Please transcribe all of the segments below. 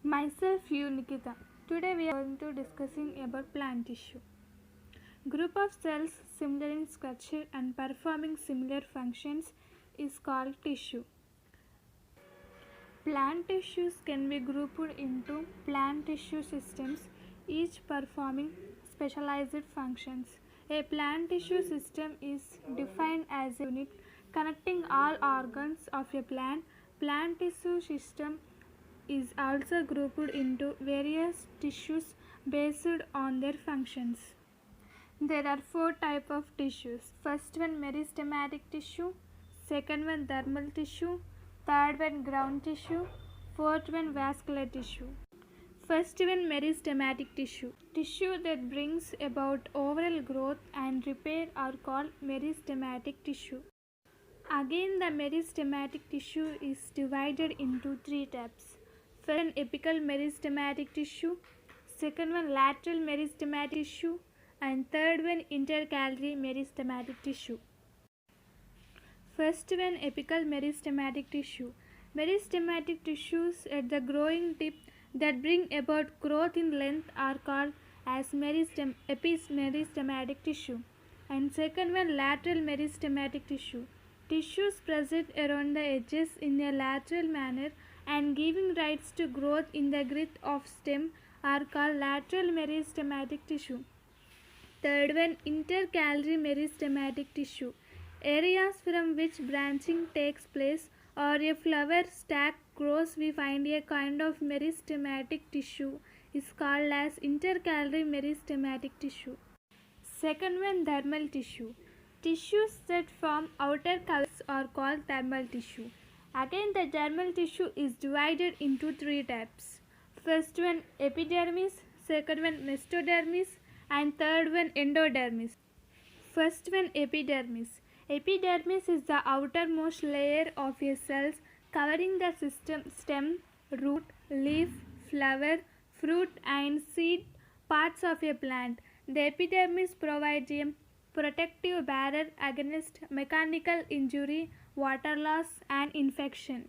Myself, you Nikita. Today we are going to discussing about plant tissue. Group of cells similar in structure and performing similar functions is called tissue. Plant tissues can be grouped into plant tissue systems, each performing specialized functions. A plant tissue system is defined as a unit connecting all organs of a plant. Plant tissue system is also grouped into various tissues based on their functions. There are four types of tissues. First one meristematic tissue, second one dermal tissue, third one ground tissue, fourth one vascular tissue. First one meristematic tissue. Tissue that brings about overall growth and repair are called meristematic tissue. Again, the meristematic tissue is divided into three types. First one apical meristematic tissue, second one lateral meristematic tissue, and third one intercalary meristematic tissue. First one apical meristematic tissue. Meristematic tissues at the growing tip that bring about growth in length are called as epimeristematic tissue. And second one lateral meristematic tissue. Tissues present around the edges in a lateral manner and giving rise to growth in the girth of stem are called lateral meristematic tissue. Third one intercalary meristematic tissue. Areas from which branching takes place or a flower stack grows, we find a kind of meristematic tissue is called as intercalary meristematic tissue. Second one dermal tissue. Tissues that form outer covers are called dermal tissue. Again, the dermal tissue is divided into three types. First one epidermis, second one mesodermis, and third one endodermis. First one epidermis. Epidermis is the outermost layer of a cells covering the stem, root, leaf, flower, fruit and seed parts of a plant. The epidermis provides a protective barrier against mechanical injury, water loss and infection.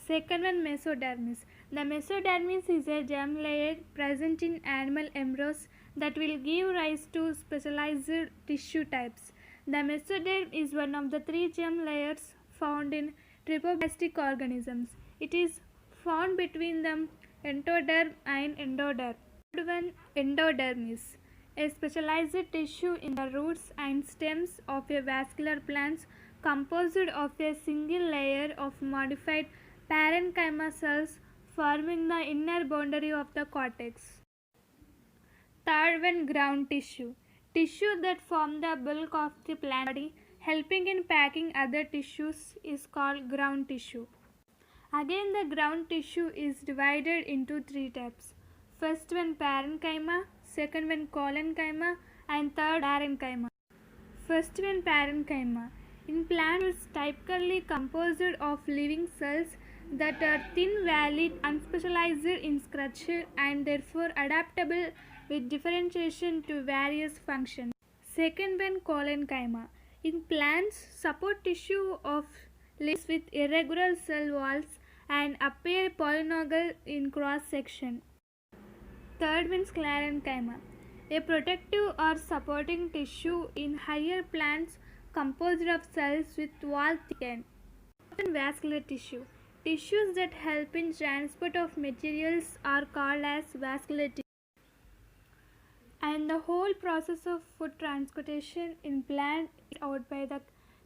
Second one mesodermis. The mesodermis is a germ layer present in animal embryos that will give rise to specialized tissue types. The mesoderm is one of the three germ layers found in trypoblastic organisms. It is found between the entoderm and endoderm. Third one endodermis. A specialized tissue in the roots and stems of a vascular plant composed of a single layer of modified parenchyma cells forming the inner boundary of the cortex. Third one ground tissue. Tissue that form the bulk of the plant body, helping in packing other tissues, is called ground tissue. Again, the ground tissue is divided into three types. First one parenchyma, second one collenchyma, and third parenchyma. First one parenchyma. In plants, it is typically composed of living cells that are thin-walled, unspecialized in structure, and therefore adaptable with differentiation to various functions. Second one collenchyma. In plants, support tissue of leaves with irregular cell walls and appear polygonal in cross section. Third one sclerenchyma. A protective or supporting tissue in higher plants composed of cells with wall thickened. Vascular tissue. Tissues that help in transport of materials are called as vascular tissue. And the whole process of food transportation in plant is out by the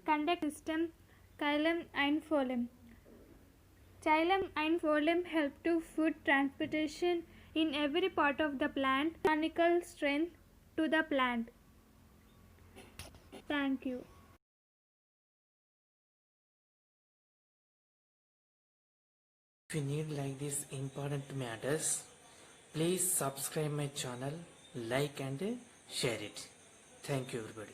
conduct system, xylem and phloem. Xylem and phloem help to food transportation in every part of the plant, mechanical strength to the plant. Thank you. If you need like these important matters, please subscribe my channel, like and share it. Thank you everybody.